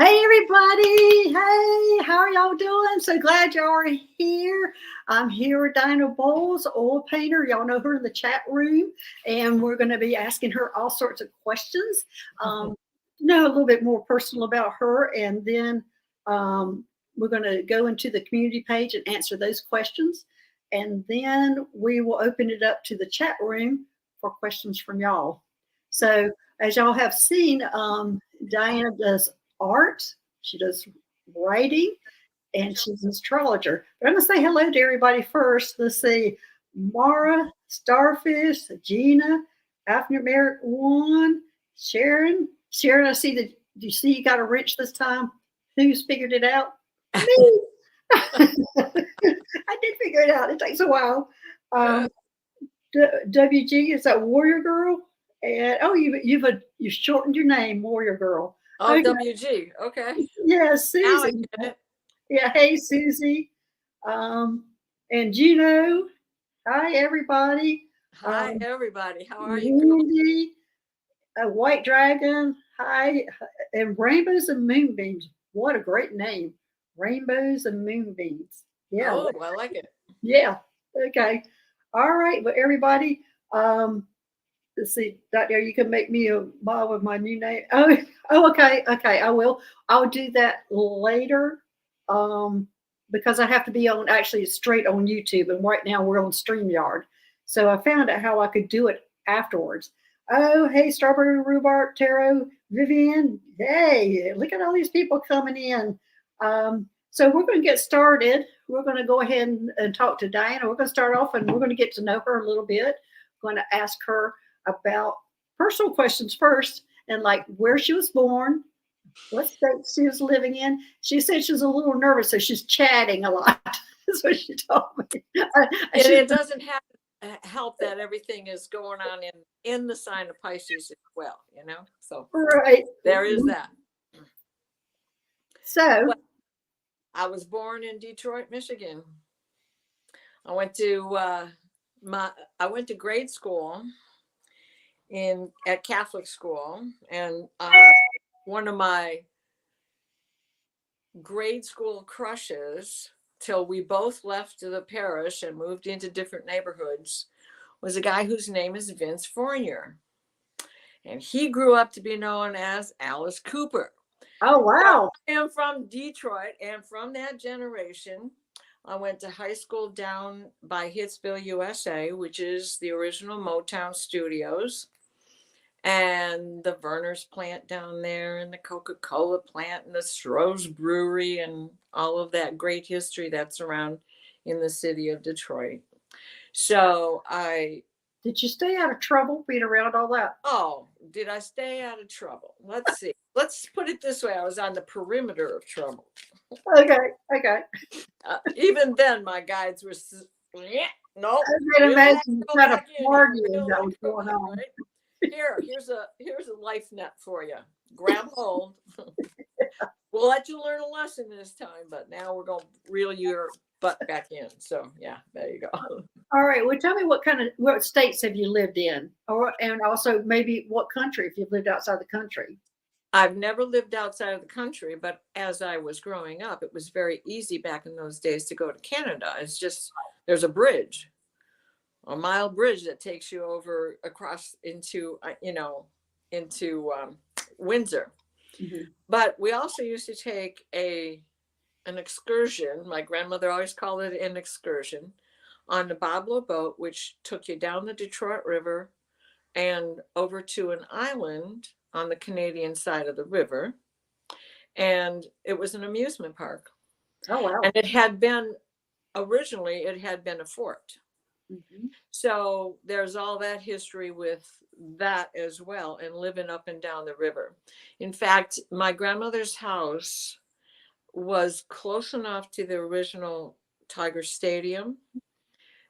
Hey everybody! Hey, how are y'all doing? So glad y'all are here. I'm here with Diana Boles, oil painter. Y'all know her in the chat room, and we're going to be asking her all sorts of questions. Know a little bit more personal about her, and then we're going to go into the community page and answer those questions, and then we will open it up to the chat room for questions from y'all. So as y'all have seen, Diana does art, she does writing, and she's an astrologer. But I'm going to say hello to everybody first. Let's see, Mara, Starfish, Gina, Alphanumeric 1, Sharon. Sharon, I see that. Do you see you got a wrench this time? Who's figured it out? Me. I did figure it out. It takes a while. WG, is that Warrior Girl? And you shortened your name, Warrior Girl. Oh, okay. WG. Okay. Yeah, Susie. Yeah, hey Susie. And Gino. Hi everybody. Hi everybody. How are you? Wendy, a White Dragon. Hi, and Rainbows and Moonbeams. What a great name. Rainbows and Moonbeams. Yeah. Oh, I like it. Yeah. Okay. All right. Well, everybody, let's see, Dr. You can make me a mob with my new name. Oh, okay. Okay. I will. I'll do that later. Because I have to be on actually straight on YouTube. And right now we're on StreamYard. So I found out how I could do it afterwards. Oh, hey, Strawberry Rhubarb, Tarot, Vivian. Hey, look at all these people coming in. So we're going to get started. We're going to go ahead and talk to Diana. We're going to start off and we're going to get to know her a little bit. We're going to ask her about personal questions first, and like where she was born, what state she was living in. She said she was a little nervous, so she's chatting a lot. That's what she told me. And it doesn't help that everything is going on in the sign of Pisces as well, you know? So right. There is that. So well, I was born in Detroit, Michigan. I went to grade school at Catholic school, and one of my grade school crushes, till we both left the parish and moved into different neighborhoods, was a guy whose name is Vince Fournier. And he grew up to be known as Alice Cooper. Oh, wow. So I am from Detroit, and from that generation, I went to high school down by Hitsville, USA, which is the original Motown Studios, and the Verner's plant down there, and the Coca-Cola plant, and the Stroh's Brewery, and all of that great history that's around in the city of Detroit. So Did you stay out of trouble being around all that? Oh, did I stay out of trouble? Let's see. Let's put it this way. I was on the perimeter of trouble. Okay. Even then, my guides were, no. I can imagine you had a party that was going on. Right? Here's a life net for you. Grab hold. We'll let you learn a lesson this time, but now we're going to reel your butt back in. So yeah, there you go. All right. Well, tell me what states have you lived in, and also maybe what country if you've lived outside the country. I've never lived outside of the country, but as I was growing up, it was very easy back in those days to go to Canada. It's just there's a bridge. A mile bridge that takes you over across into Windsor. Mm-hmm. But we also used to take an excursion. My grandmother always called it an excursion on the Boblo boat, which took you down the Detroit River and over to an island on the Canadian side of the river. And it was an amusement park. Oh, wow. And originally it had been a fort. Mm-hmm. So there's all that history with that as well, and living up and down the river. In fact, my grandmother's house was close enough to the original Tiger Stadium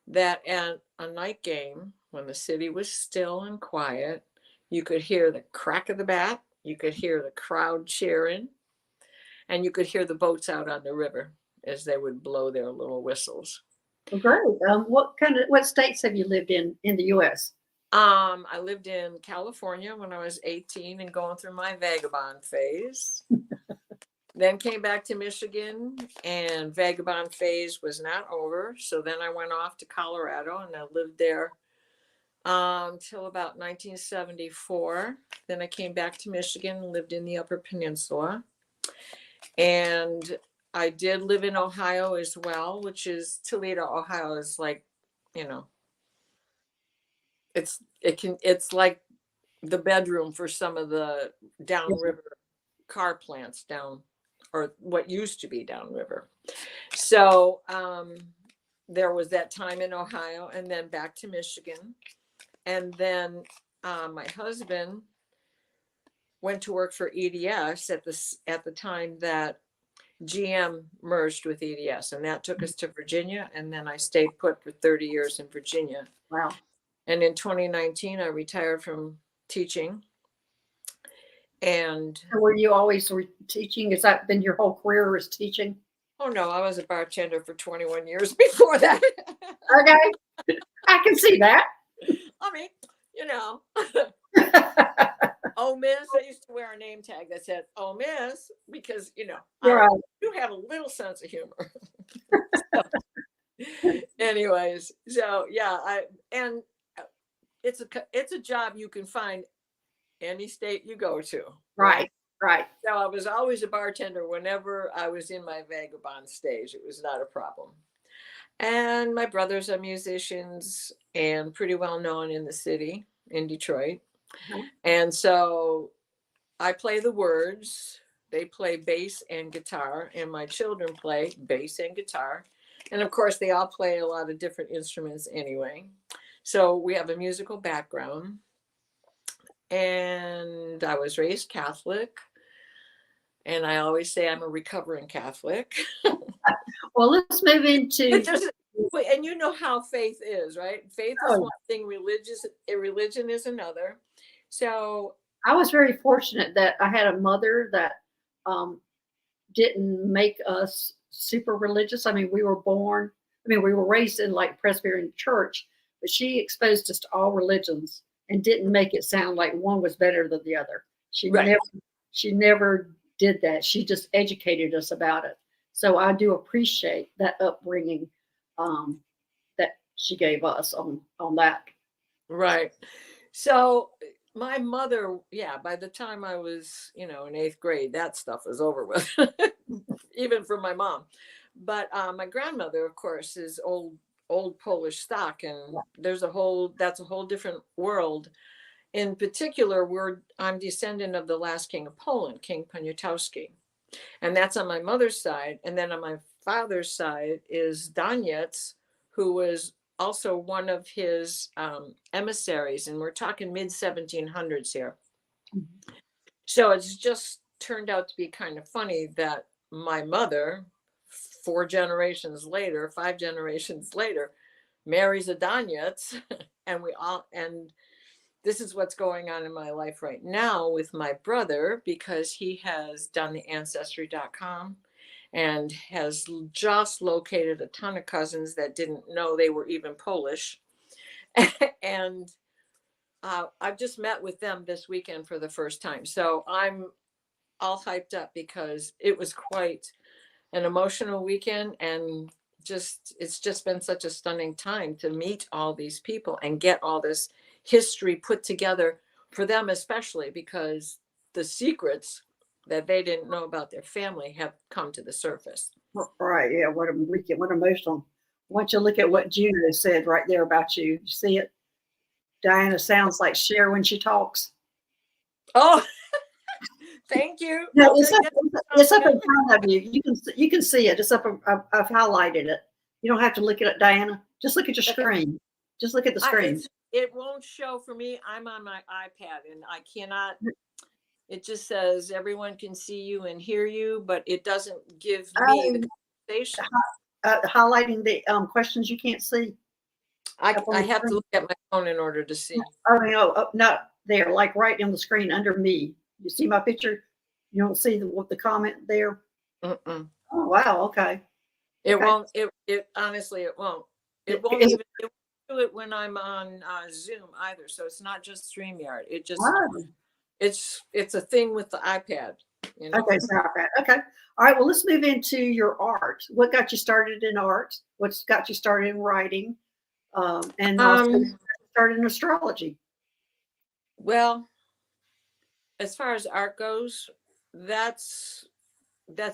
that at a night game, when the city was still and quiet, you could hear the crack of the bat, you could hear the crowd cheering, and you could hear the boats out on the river as they would blow their little whistles. Great. What states have you lived in the U.S.? I lived in California when I was 18 and going through my vagabond phase. Then came back to Michigan, and vagabond phase was not over. So then I went off to Colorado, and I lived there till about 1974. Then I came back to Michigan, lived in the Upper Peninsula. And I did live in Ohio as well, which is Toledo, Ohio is like, you know, it's like the bedroom for some of the downriver car plants down, or what used to be downriver. So there was that time in Ohio, and then back to Michigan. And then my husband went to work for EDS at the time that GM merged with EDS, and that took us to Virginia. And then I stayed put for 30 years in Virginia. Wow. And in 2019, I retired from teaching. And were you always teaching? Has that been your whole career, is teaching? Oh no, I was a bartender for 21 years before that. Okay, I can see that. I mean, you know. Oh, Miss, I used to wear a name tag that said, "Oh, Miss," because, you know, right. I do have a little sense of humor. Anyways, so yeah, it's a job you can find any state you go to. Right. So I was always a bartender whenever I was in my vagabond stage. It was not a problem. And my brothers are musicians and pretty well known in the city, in Detroit. Mm-hmm. And so I play the words. They play bass and guitar, and my children play bass and guitar. And of course, they all play a lot of different instruments anyway. So we have a musical background. And I was raised Catholic. And I always say I'm a recovering Catholic. Well, let's move into. And you know how faith is, right? Faith is one thing, religion is another. So I was very fortunate that I had a mother that didn't make us super religious. I mean, we were raised in like Presbyterian church, but she exposed us to all religions and didn't make it sound like one was better than the other. She never did that. She just educated us about it. So I do appreciate that upbringing that she gave us on that. Right. So my mother, by the time I was, in 8th grade, that stuff was over with, even for my mom. But my grandmother, of course, is old Polish stock, and that's a whole different world. In particular, I'm descendant of the last king of Poland, King Poniatowski, and that's on my mother's side. And then on my father's side is Doniec, who was also one of his emissaries, and we're talking mid-1700s here. Mm-hmm. So it's just turned out to be kind of funny that my mother, 5 generations later, marries a Doniec, and this is what's going on in my life right now with my brother, because he has done the Ancestry.com and has just located a ton of cousins that didn't know they were even Polish. And I've just met with them this weekend for the first time. So I'm all hyped up because it was quite an emotional weekend, and it's just been such a stunning time to meet all these people and get all this history put together for them, especially because the secrets that they didn't know about their family have come to the surface. Right. Yeah. What emotional. Why don't you look at what Juno said right there about you? You see it? Diana sounds like Cher when she talks. Oh, thank you. No, it's up in front of you. You can see it. It's up. I've highlighted it. You don't have to look at it, Diana. Just look at your screen. Just look at the screen. It won't show for me. I'm on my iPad and I cannot. It just says everyone can see you and hear you, but it doesn't give me the conversation. Highlighting the questions you can't see. I have to look at my phone in order to see. Oh, no, not there, like right on the screen under me. You see my picture? You don't see the comment there? Mm-mm. Oh, wow. Okay. It won't. It honestly, it won't. It won't even do it when I'm on Zoom either. So it's not just StreamYard. It just it's a thing with the iPad. you know. Okay, so okay. All right. Well, let's move into your art. What got you started in art? What's got you started in writing? And also Um, started in astrology. well, as far as art goes, that's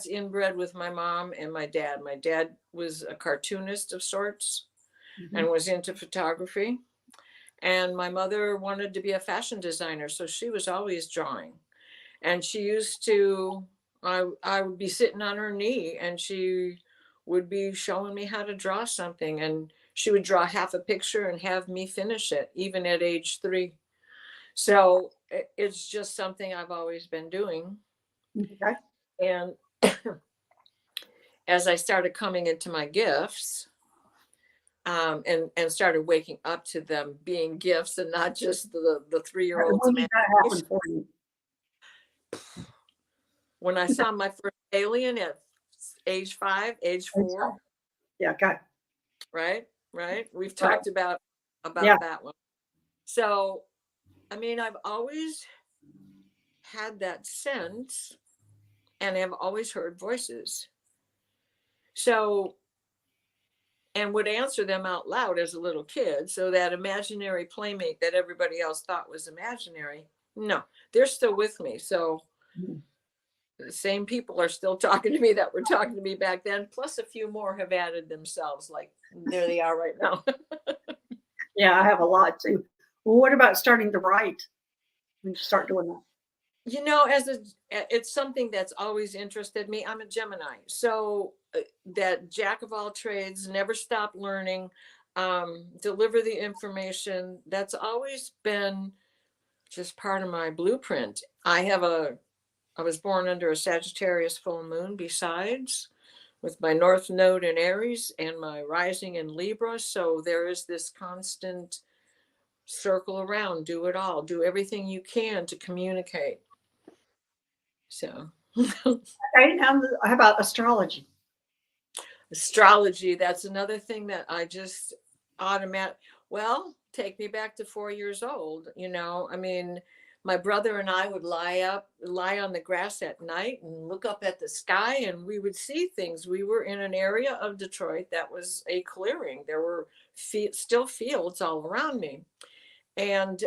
inbred with my mom and my dad. My dad was a cartoonist of sorts Mm-hmm. and was into photography. And my mother wanted to be a fashion designer, so she was always drawing. And she used to, I would be sitting on her knee and she would be showing me how to draw something. And she would draw half a picture and have me finish it, even at age 3. So it's just something I've always been doing. Okay. And as I started coming into my gifts, and started waking up to them being gifts and not just the 3-year-old's When did that happen imagination. for you? When I saw my first alien at age 5, age 4, Yeah. Okay. right? Right. We've Right. talked about Yeah. that one. So, I mean, I've always had that sense and have always heard voices. So, and would answer them out loud as a little kid. So that imaginary playmate that everybody else thought was imaginary, no, they're still with me. So Mhm. the same people are still talking to me that were talking to me back then, plus a few more have added themselves, like there they are right now. Yeah, I have a lot too. Well, what about starting to write? When you start doing that? You know, it's something that's always interested me. I'm a Gemini, so that jack of all trades, never stop learning, deliver the information. That's always been just part of my blueprint. I was born under a Sagittarius full moon, besides, with my North Node in Aries and my rising in Libra. So there is this constant circle around, do it all, do everything you can to communicate. So Okay. Now, how about astrology? astrology, that's another thing that I just automatic. Well, take me back to 4 years old. I mean, my brother and I would lie on the grass at night and look up at the sky, and we would see things. We were in an area of Detroit that was a clearing. There were still fields all around me, and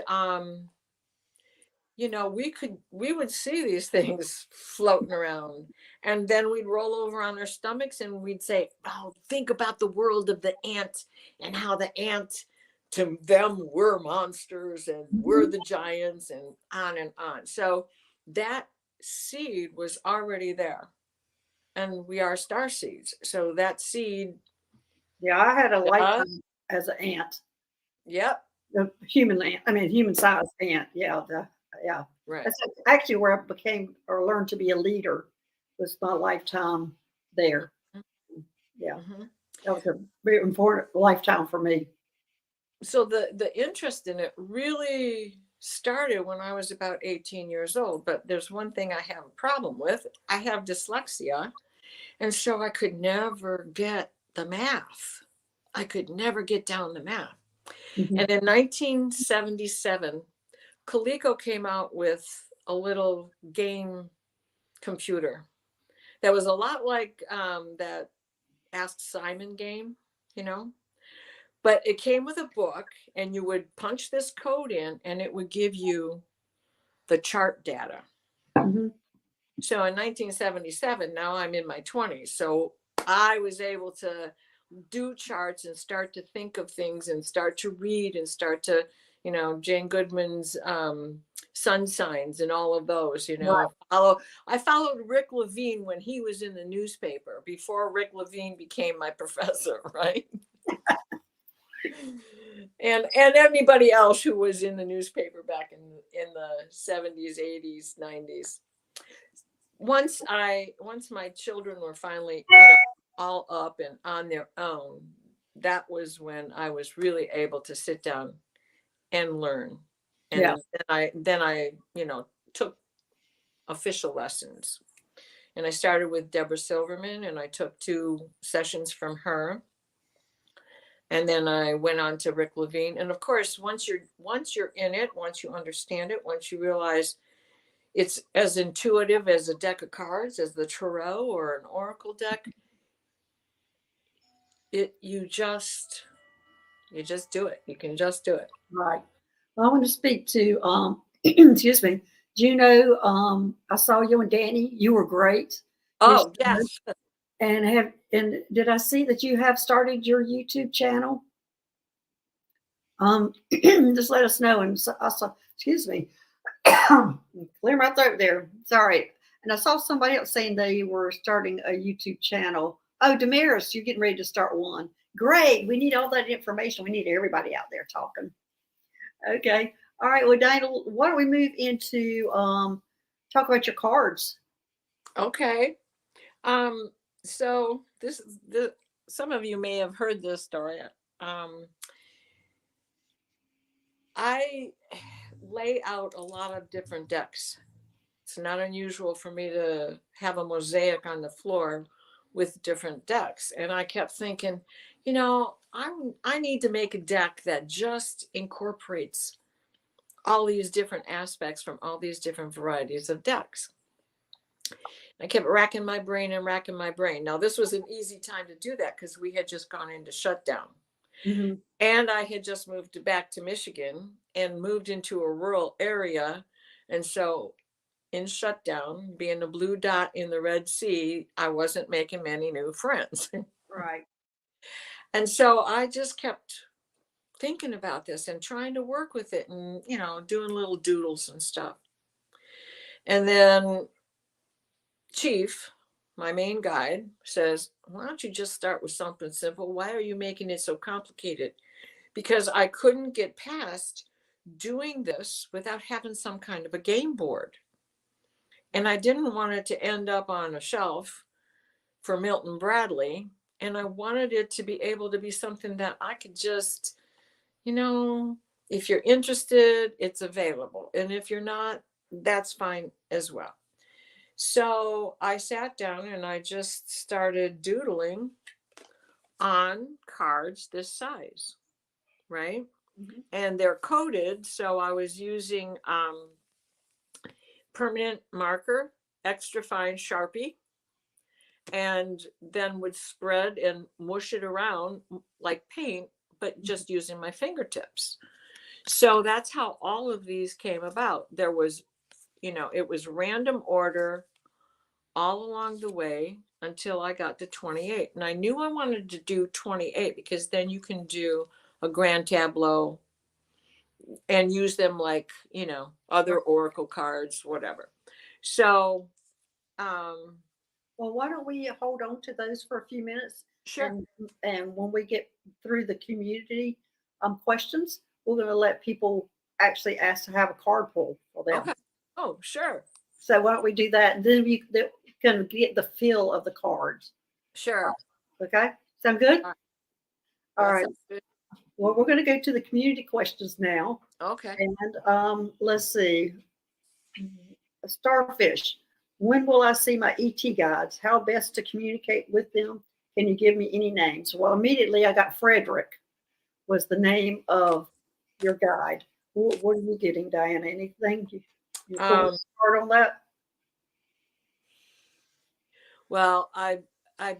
we would see these things floating around, and then we'd roll over on our stomachs and we'd say, oh, think about the world of the ant, and how the ant, to them, we're monsters and we're Mhm. the giants, and on and on. So that seed was already there, and we are star seeds, so that seed Yeah, I had a does. lifetime as an ant, Yep. the human ant. I mean, human sized ant. Yeah, yeah. Right. That's actually where I became or learned to be a leader. Was my lifetime there. Yeah, Mm-hmm. that was a very important lifetime for me. So the interest in it really started when I was about 18 years old. But there's one thing I have a problem with. I have dyslexia, and so I could never get the math. I could never get down the math. Mhm. And in 1977, Coleco came out with a little game computer that was a lot like that Ask Simon game, you know. But it came with a book, and you would punch this code in, and it would give you the chart data. Mhm. So in 1977, now I'm in my 20s. So I was able to do charts and start to think of things and start to read and start to, Jane Goodman's sun signs and all of those, Right. I followed Rick Levine when he was in the newspaper before Rick Levine became my professor, right? And anybody else who was in the newspaper back in the 70s, 80s, 90s. Once my children were finally, all up and on their own, that was when I was really able to sit down and learn. And Yeah. then I took official lessons. And I started with Deborah Silverman, and I took 2 sessions from her. And then I went on to Rick Levine. And of course, once you're in it, once you understand it, once you realize it's as intuitive as a deck of cards, as the tarot or an oracle deck. You just do it. You can just do it. Right. Well, I want to speak to excuse me, Juno. I saw you and Danny. You were great. Oh, yes. And did I see that you have started your YouTube channel? Just let us know. And so, also, excuse me, clear my throat there. Sorry. And I saw somebody else saying they were starting a YouTube channel. Oh, Damaris, you're getting ready to start one. Great. We need all that information. We need everybody out there talking. Okay. All right. Well, Dana, why don't we move into talk about your cards? Okay. So some of you may have heard this story. I lay out a lot of different decks. It's not unusual for me to have a mosaic on the floor with different decks. And I kept thinking, I need to make a deck that just incorporates all these different aspects from all these different varieties of decks. I kept racking my brain. Now, this was an easy time to do that because we had just gone into shutdown. Mm-hmm. And I had just moved back to Michigan and moved into a rural area. And so in shutdown, being a blue dot in the Red Sea, I wasn't making many new friends. Right. And so I just kept thinking about this and trying to work with it and, doing little doodles and stuff. And then Chief, my main guide, says, why don't you just start with something simple? Why are you making it so complicated? Because I couldn't get past doing this without having some kind of a game board. And I didn't want it to end up on a shelf for Milton Bradley. And I wanted it to be able to be something that I could just, if you're interested, it's available. And if you're not, that's fine as well. So I sat down and I just started doodling on cards this size, right? Mm-hmm. And they're coded. So I was using permanent marker, extra fine Sharpie, and then would spread and mush it around like paint, but just using my fingertips. So that's how all of these came about. There was, it was random order all along the way until I got to 28. And I knew I wanted to do 28 because then you can do a grand tableau and use them like, other oracle cards, whatever. So, well, why don't we hold on to those for a few minutes? Sure. And when we get through the community questions, we're going to let people actually ask to have a card pull for them. Okay. Oh, sure. So why don't we do that? And then you can get the feel of the cards. Sure. Okay. Sound good? All right. Good. Well, we're going to go to the community questions now. Okay. And let's see. A starfish. When will I see my ET guides? How best to communicate with them? Can you give me any names? Well, immediately I got Frederick was the name of your guide. What are you getting, Diana? Anything you start on that? Well, I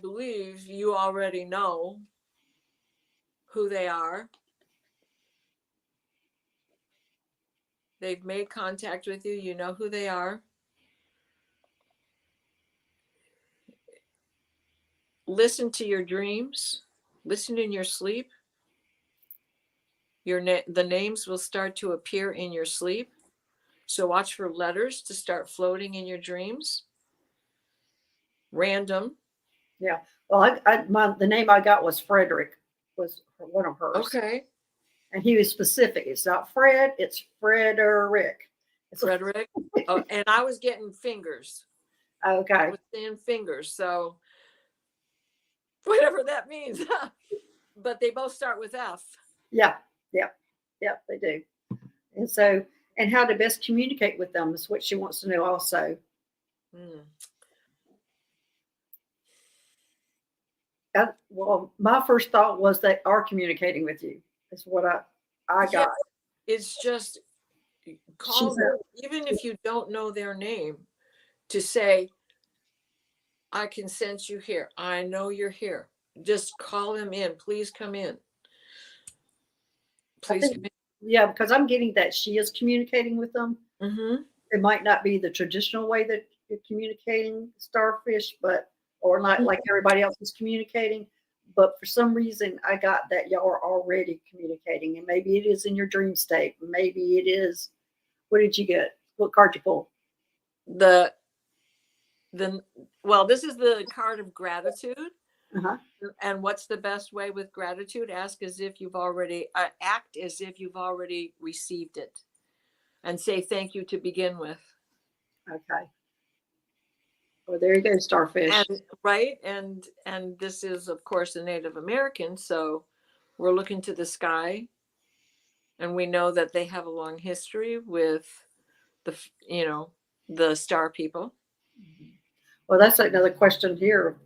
believe you already know who they are. They've made contact with you. You know who they are. Listen to your dreams. Listen in your sleep. The names will start to appear in your sleep. So watch for letters to start floating in your dreams. Random. Yeah. Well, the name I got was Frederick. Was one of hers. Okay. And he was specific. It's not Fred. It's Frederick. Frederick. Oh, and I was getting fingers. Okay. I was saying fingers. So whatever that means. But they both start with F. Yeah. They do. And how to best communicate with them is what she wants to know also. Well, my first thought was they are communicating with you. That's what I got. It's just call them, even if you don't know their name, to say, I can sense you here. I know you're here. Just call them in. Please come in. Please come in. Yeah, because I'm getting that she is communicating with them. Mm-hmm. It might not be the traditional way that you're communicating starfish, but or not like everybody else is communicating. But for some reason, I got that y'all are already communicating, and maybe it is in your dream state. Maybe it is. What did you get? What card you pull? Well, this is the card of gratitude. Uh-huh. And what's the best way with gratitude? Act as if you've already received it, and say thank you to begin with. Okay. Well, there you go, starfish. And right, and this is, of course, a Native American, so we're looking to the sky, and we know that they have a long history with the star people. Well, that's another question here.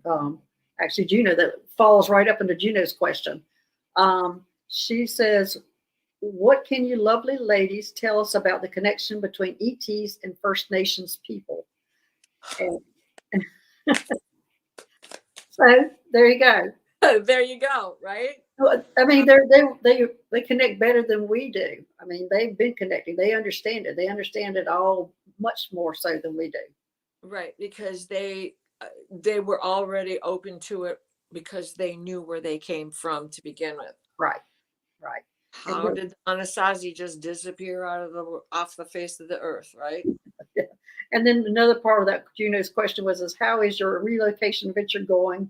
Actually, Juno, that falls right up into Juno's question. She says, what can you lovely ladies tell us about the connection between ETs and First Nations people? And so there you go. There you go, right? I mean, they connect better than we do. I mean, they've been connecting. They understand it. They understand it all much more so than we do. Right, because they were already open to it because they knew where they came from to begin with. Right. How did Anasazi just disappear off the face of the earth, right? Yeah. And then another part of that Juno's question was, how is your relocation venture going?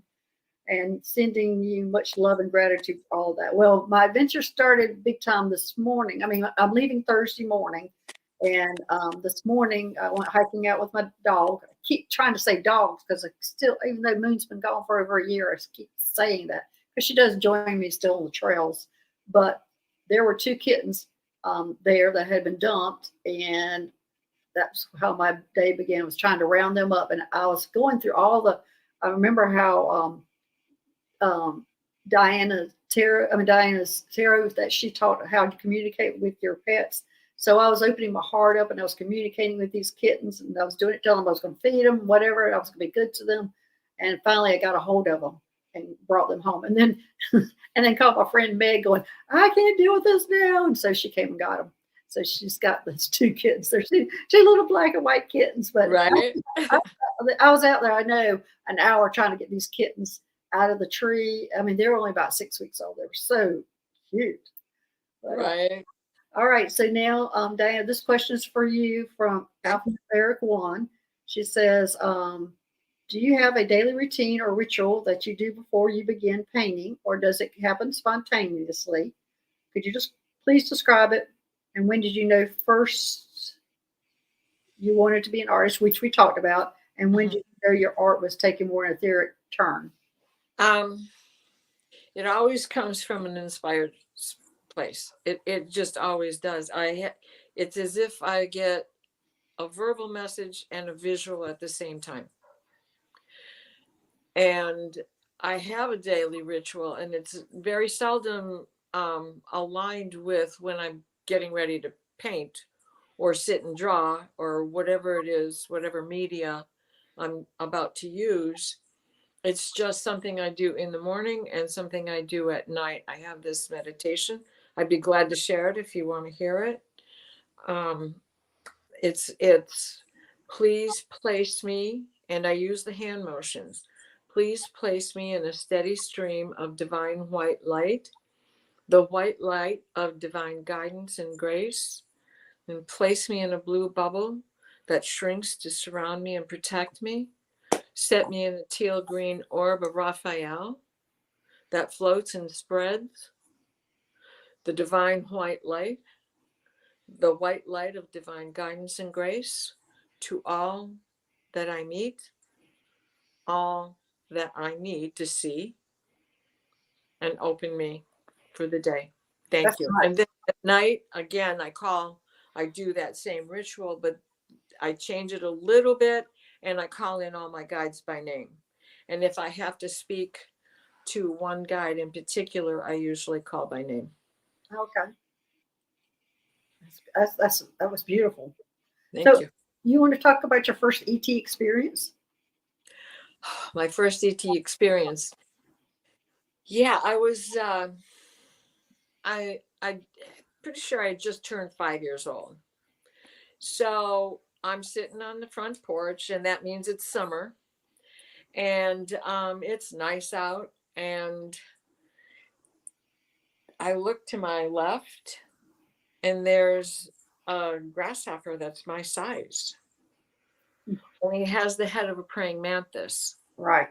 And sending you much love and gratitude for all of that. Well, my adventure started big time this morning. I mean, I'm leaving Thursday morning, and this morning I went hiking out with my dog. I keep trying to say dogs because I still, even though Moon's been gone for over a year, I keep saying that because she does join me still on the trails. But there were 2 kittens there that had been dumped, and that's how my day began. I was trying to round them up, and I was going through all the. I remember how Diana's tarot that she taught how to communicate with your pets. So I was opening my heart up and I was communicating with these kittens, and I was doing it, telling them I was going to feed them, whatever. I was going to be good to them. And finally I got a hold of them and brought them home. And then, and then called my friend Meg going, I can't deal with this now. And so she came and got them. So she's got those 2 kittens. There's two little black and white kittens, but right. I was out there, I know, an hour trying to get these kittens out of the tree. I mean, they were only about 6 weeks old. They were so cute. But, right. All right. So now, Diana, this question is for you from Alphanumeric 1. She says, do you have a daily routine or ritual that you do before you begin painting, or does it happen spontaneously? Could you just please describe it? And when did you know first you wanted to be an artist, which we talked about, and when did you know your art was taking more an etheric turn? It always comes from an inspired place. It just always does. It's as if I get a verbal message and a visual at the same time. And I have a daily ritual, and it's very seldom aligned with when I'm getting ready to paint or sit and draw or whatever it is, whatever media I'm about to use. It's just something I do in the morning and something I do at night. I have this meditation. I'd be glad to share it if you want to hear it. It's please place me, and I use the hand motions. Please place me in a steady stream of divine white light, the white light of divine guidance and grace, and place me in a blue bubble that shrinks to surround me and protect me. Set me in a teal green orb of Raphael that floats and spreads the divine white light, the white light of divine guidance and grace to all that I meet, all that I need to see, and open me for the day. Thank you. Nice. And then at night, again, I do that same ritual, but I change it a little bit, and I call in all my guides by name. And if I have to speak to one guide in particular, I usually call by name. Okay. That was beautiful. Thank So you. you want to talk about your first ET experience? My first ET experience. Yeah, I was. I pretty sure I had just turned 5 years old. So I'm sitting on the front porch, and that means it's summer, and it's nice out. And I look to my left, and there's a grasshopper that's my size. And he has the head of a praying mantis. Right.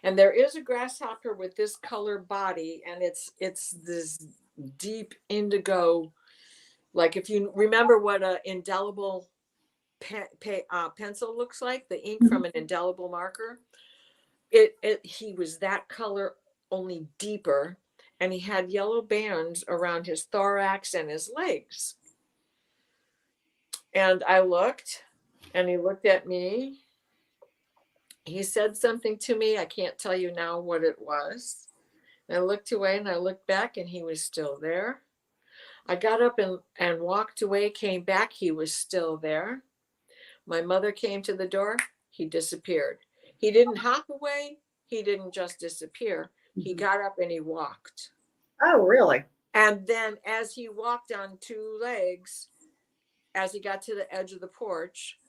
And there is a grasshopper with this color body, and it's this deep indigo. Like if you remember what an indelible pencil looks like, the ink from an indelible marker, he was that color, only deeper, and he had yellow bands around his thorax and his legs. And I looked, and he looked at me. He said something to me. I can't tell you now what it was. And I looked away, and I looked back, and he was still there. I got up and walked away, came back. He was still there. My mother came to the door. He disappeared. He didn't hop away. He didn't just disappear. He got up and he walked. Oh, really? And then as he walked on two legs, as he got to the edge of the porch,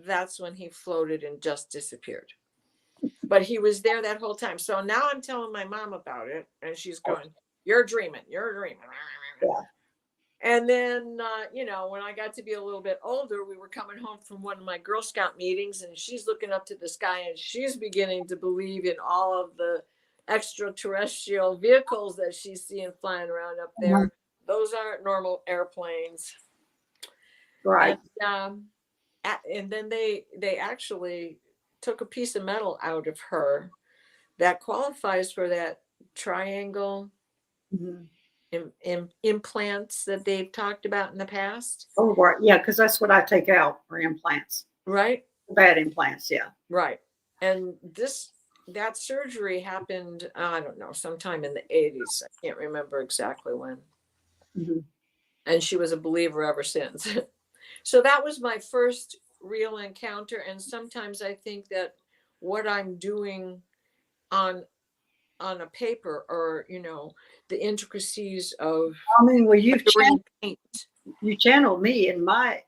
that's when he floated and just disappeared. But he was there that whole time. So now I'm telling my mom about it, and she's going, "You're dreaming. You're dreaming." Yeah. And then, when I got to be a little bit older, we were coming home from one of my Girl Scout meetings, and she's looking up to the sky, and she's beginning to believe in all of the extraterrestrial vehicles that she's seeing flying around up there. Those aren't normal airplanes. Right. And then they actually took a piece of metal out of her that qualifies for that triangle implants that they've talked about in the past. Oh, right. Yeah, because that's what I take out for implants. Right. Bad implants. Yeah. Right. And that surgery happened, I don't know, sometime in the 80s. I can't remember exactly when. And she was a believer ever since. So that was my first real encounter. And sometimes I think that what I'm doing on a paper, or the intricacies of, I mean, well, you paint. channeled me in my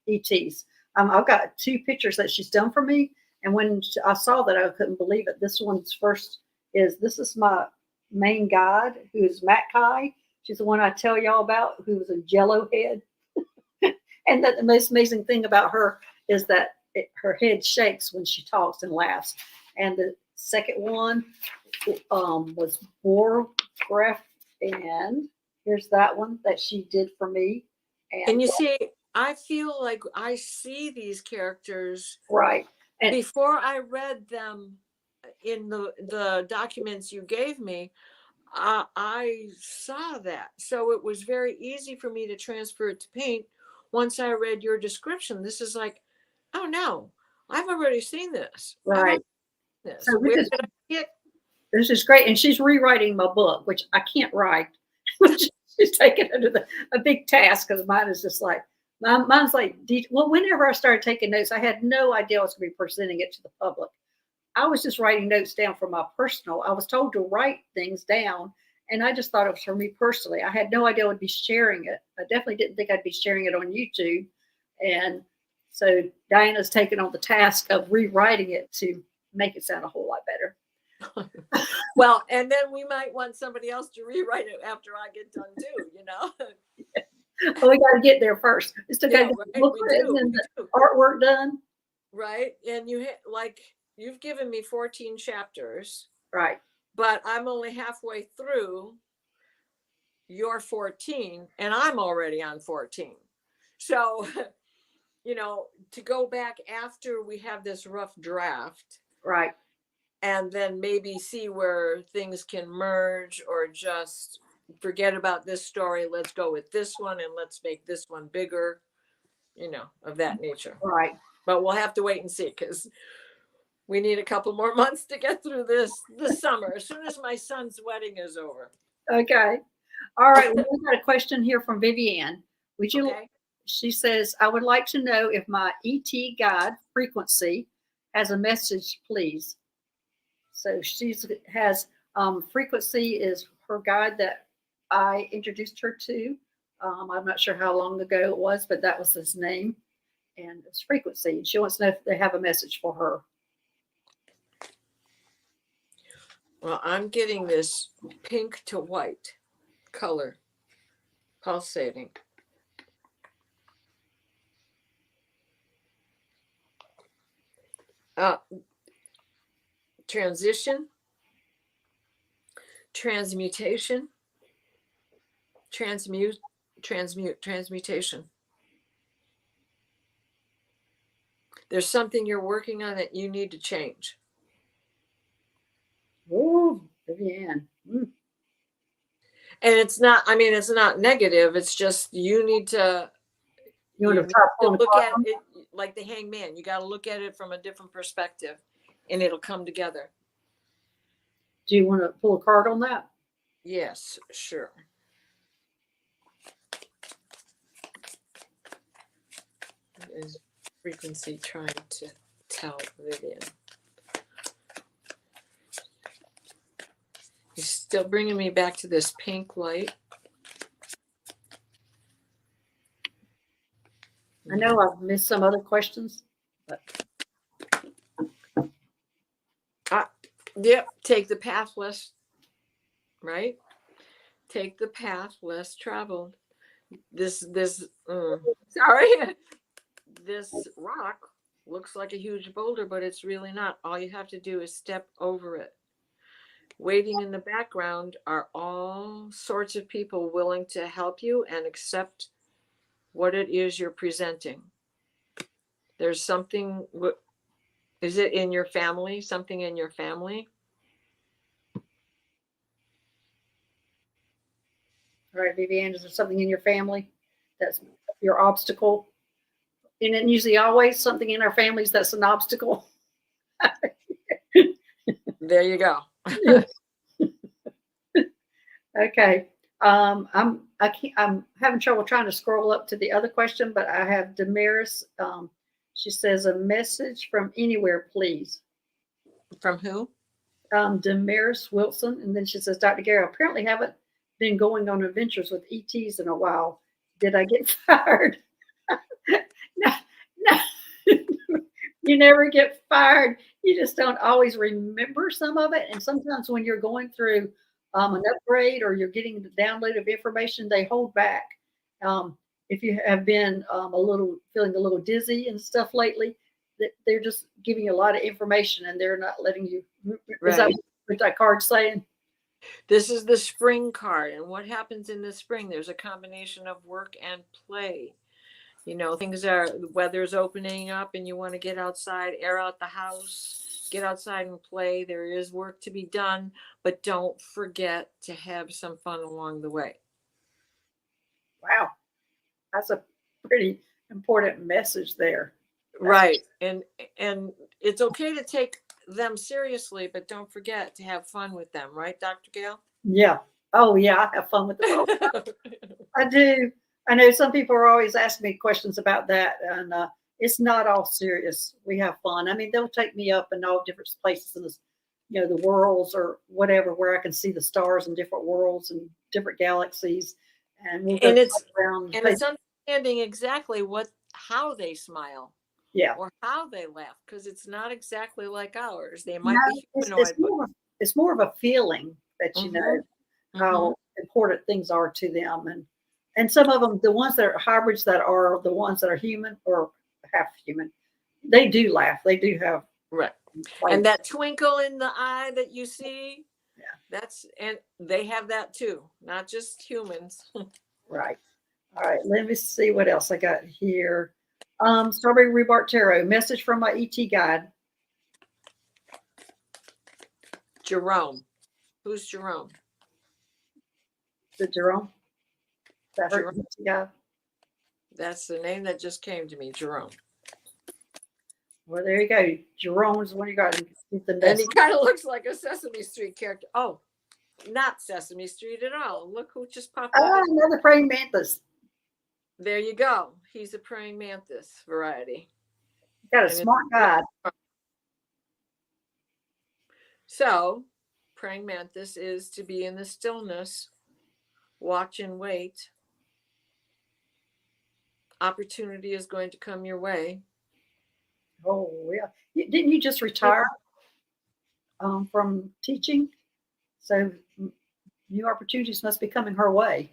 ETs. I've got 2 pictures that she's done for me, and when I saw that, I couldn't believe it. This one's first this is my main guide, who is Mackay. She's the one I tell y'all about, who was a jello head. And that the most amazing thing about her is that her head shakes when she talks and laughs. And the second one was Borgraph, and here's that one that she did for me. And you see, I feel like I see these characters right. And before I read them in the documents you gave me. I saw that, so it was very easy for me to transfer it to paint. Once I read your description, this is like, oh no, I've already seen this. Right. So where did I get? This is great, and she's rewriting my book, which I can't write. She's taking it a big task, because mine is just like mine's like. Well, whenever I started taking notes, I had no idea I was going to be presenting it to the public. I was just writing notes down for my personal. I was told to write things down, and I just thought it was for me personally. I had no idea I would be sharing it. I definitely didn't think I'd be sharing it on YouTube. And so Diana's taken on the task of rewriting it to make it sound a whole lot better. Well, and then we might want somebody else to rewrite it after I get done too, Well, we got to get there first. We still got to get the book written and the artwork done. Right. And you've given me 14 chapters. Right. But I'm only halfway through your 14, and I'm already on 14. So, to go back after we have this rough draft. Right. And then maybe see where things can merge, or just forget about this story. Let's go with this one, and let's make this one bigger, of that nature. Right. But we'll have to wait and see, because we need a couple more months to get through this summer, as soon as my son's wedding is over. Okay. All right. Well, we got a question here from Vivian. Would you? Okay. She says, I would like to know if my ET guide frequency has a message, please. So she has frequency is her guide that I introduced her to. I'm not sure how long ago it was, but that was his name. And it's frequency. She wants to know if they have a message for her. Well, I'm getting this pink to white color pulsating. Transition, transmutation, transmutation. There's something you're working on that you need to change. Oh, Vivian. And it's not, I mean, it's not negative. It's just you need to, You want to try look at it like the hangman. You got to look at it from a different perspective and it'll come together. Do you want to pull a card on that? Yes, sure. Is frequency trying to tell Vivian? He's still bringing me back to this pink light. I know I've missed some other questions, but yep, take the path less, right? Take the path less traveled. Sorry. This rock looks like a huge boulder, but it's really not. All you have to do is step over it. Waiting in the background are all sorts of people willing to help you and accept what it is you're presenting. There's something, is it in your family? Something in your family? all right, Vivian, is there something in your family that's your obstacle? And it usually always something in our families that's an obstacle. There you go. Okay. I'm having trouble trying to scroll up to the other question, but I have Damaris. She says a message from anywhere, please. From who? Damaris Wilson, and then she says, Dr. Gail, apparently haven't been going on adventures with ETs in a while. Did I get fired? No, no. You never get fired. You just don't always remember some of it. And sometimes when you're going through an upgrade or you're getting the download of information, they hold back. If you have been feeling a little dizzy and stuff lately, they're just giving you a lot of information and they're not letting you. Right. Is that what that card's saying? This is the spring card. And what happens in the spring? There's a combination of work and play. You know, the weather's opening up and you want to get outside, air out the house, get outside and play. There is work to be done, but don't forget to have some fun along the way. Wow. That's a pretty important message there. Right. And it's okay to take them seriously, but don't forget to have fun with them. Right, Dr. Gail? Yeah. Oh, yeah. I have fun with them. I do. I know some people are always asking me questions about that, and it's not all serious. We have fun. I mean, they'll take me up in all different places in this, the worlds or whatever, where I can see the stars in different worlds and different galaxies. And it's understanding exactly how they smile. Yeah. Or how they laugh, because it's not exactly like ours. They might be humanoid. It's more of a feeling that you know how important things are to them. And some of them, the ones that are hybrids that are the ones that are human or half human, they do laugh. They do have. Right. And that twinkle in the eye that you see, and they have that too, not just humans. Right. All right. Let me see what else I got here. Strawberry Rhubarb Tarot, message from my ET guide. Jerome. Who's Jerome? Is it Jerome? That her ET guide? That's the name that just came to me, Jerome. Well, there you go. Jerome's one you got. And he kind of looks like a Sesame Street character. Oh, not Sesame Street at all. Look who just popped up. Oh, another praying mantis. there you go. He's a praying mantis variety. Got a And smart guy. So, praying mantis is to be in the stillness, watch and wait. Opportunity is going to come your way. Oh, yeah. Didn't you just retire from teaching? So new opportunities must be coming her way.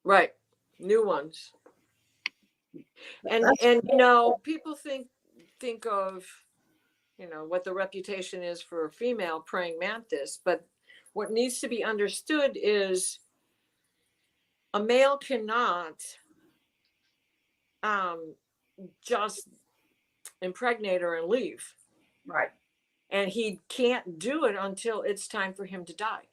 Right. New ones. And people think of, what the reputation is for a female praying mantis, but what needs to be understood is a male cannot just impregnate her and leave. Right. And he can't do it until it's time for him to die.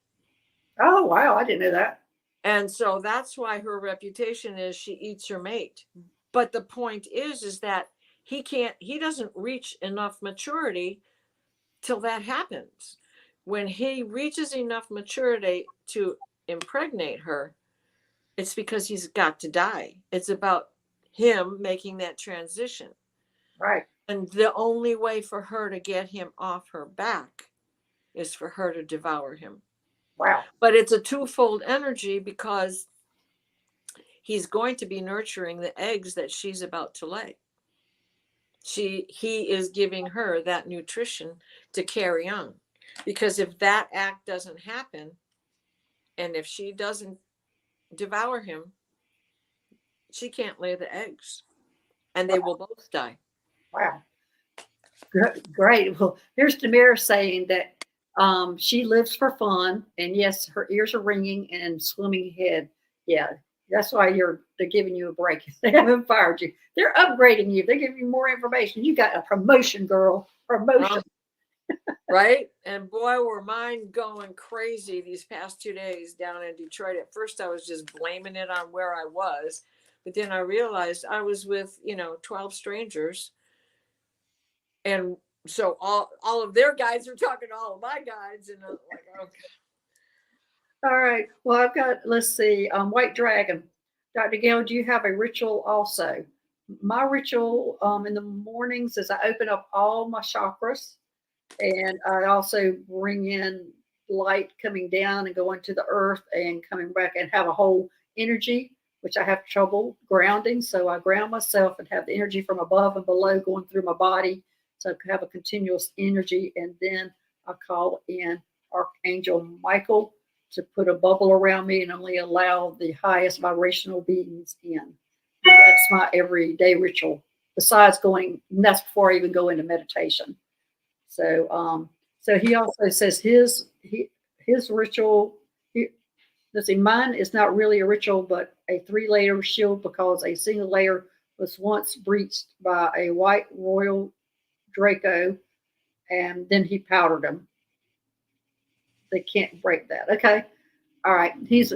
Oh, wow. I didn't know that. And so that's why her reputation is she eats her mate. But the point is that he doesn't reach enough maturity till that happens. When he reaches enough maturity to impregnate her, it's because he's got to die. It's about him making that transition. Right. And the only way for her to get him off her back is for her to devour him. Wow. But it's a twofold energy because he's going to be nurturing the eggs that she's about to lay. He is giving her that nutrition to carry on. Because if that act doesn't happen, and if she doesn't devour him, she can't lay the eggs. And they will both die. Wow. Great. Well, here's Tamara saying that she lives for fun, and yes, her ears are ringing and swimming ahead. Yeah, that's why they're giving you a break. They haven't fired you. They're upgrading you. They're giving you more information. You got a promotion, girl. Promotion. Right? And boy, were mine going crazy these past 2 days down in Detroit. At first, I was just blaming it on where I was. But then I realized I was with, 12 strangers. And so all of their guides are talking to all of my guides. And I'm like, okay. All right. Well, I've got, let's see, White Dragon. Dr. Gail, do you have a ritual also? My ritual in the mornings is I open up all my chakras, and I also bring in light coming down and going to the earth and coming back, and have a whole energy, which I have trouble grounding. So I ground myself and have the energy from above and below going through my body. So I have a continuous energy. And then I call in Archangel Michael to put a bubble around me and only allow the highest vibrational beings in. And that's my everyday ritual. Besides and that's before I even go into meditation. So, so he also says his ritual. Let's see, mine is not really a ritual, but a 3-layer shield, because a single layer was once breached by a white royal Draco, and then he powdered them. They can't break that. Okay, all right. He's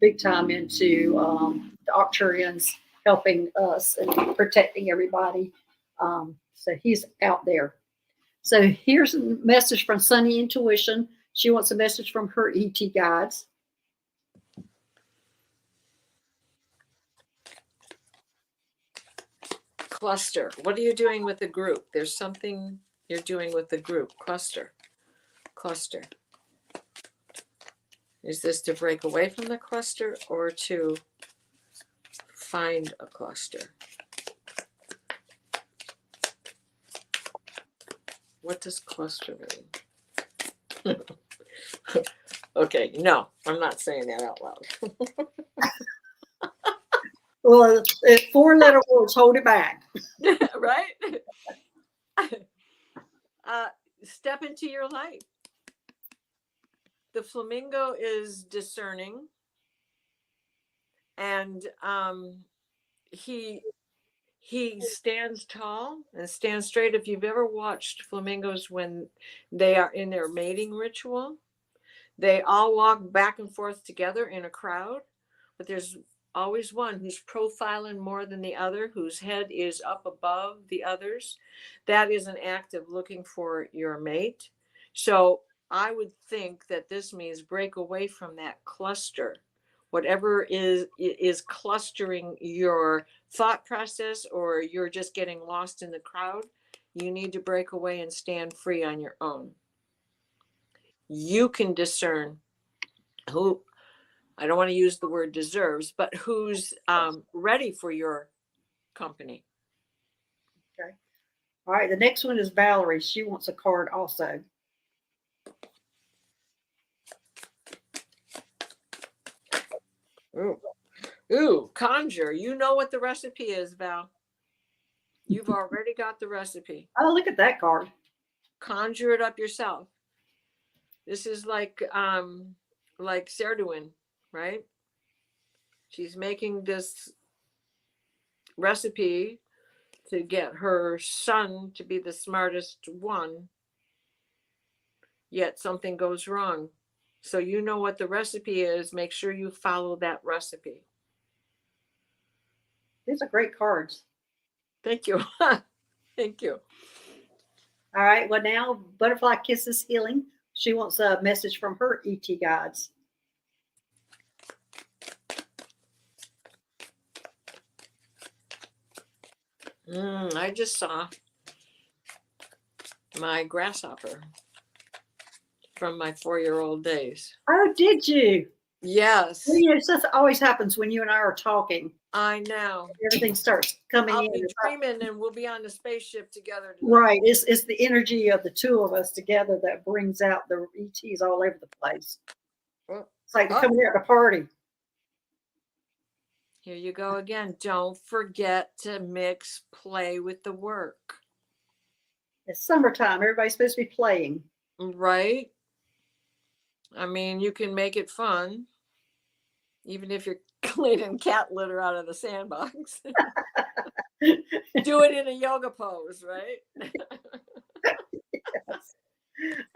big time into the Arcturians helping us and protecting everybody. So he's out there. So here's a message from Sunny Intuition. She wants a message from her ET guides. Cluster. What are you doing with the group? There's something you're doing with the group. Cluster. Is this to break away from the cluster or to find a cluster? What does cluster mean? Okay, no, I'm not saying that out loud. Well, 4-letter words hold it back. Right? Step into your light. The flamingo is discerning, and he stands tall and stands straight. If you've ever watched flamingos when they are in their mating ritual, they all walk back and forth together in a crowd, but there's always one who's profiling more than the other, whose head is up above the others. That is an act of looking for your mate. So I would think that this means break away from that cluster whatever is clustering your thought process, or you're just getting lost in the crowd, you need to break away and stand free on your own. You can discern who, I don't want to use the word deserves, but who's ready for your company. Okay. All right. The next one is Valerie. She wants a card also. Ooh, conjure. You know what the recipe is, Val. You've already got the recipe. Oh, look at that card. Conjure it up yourself. This is like Serduin, right? She's making this recipe to get her son to be the smartest one, yet something goes wrong. So you know what the recipe is. Make sure you follow that recipe. These are great cards. Thank you. Thank you. All right. Well, now Butterfly Kisses Healing. She wants a message from her ET guides. I just saw my grasshopper from my 4-year-old days. Oh, did you? Yes. Well, you know, stuff always happens when you and I are talking. I know. Everything starts coming I'll in. be dreaming and we'll be on the spaceship together tonight. Right. It's the energy of the two of us together that brings out the ETs all over the place. It's like they're coming out to party. Here you go again. Don't forget to mix play with the work. It's summertime. Everybody's supposed to be playing. Right? I mean, you can make it fun, even if you're cleaning cat litter out of the sandbox. Do it in a yoga pose, right? Yes.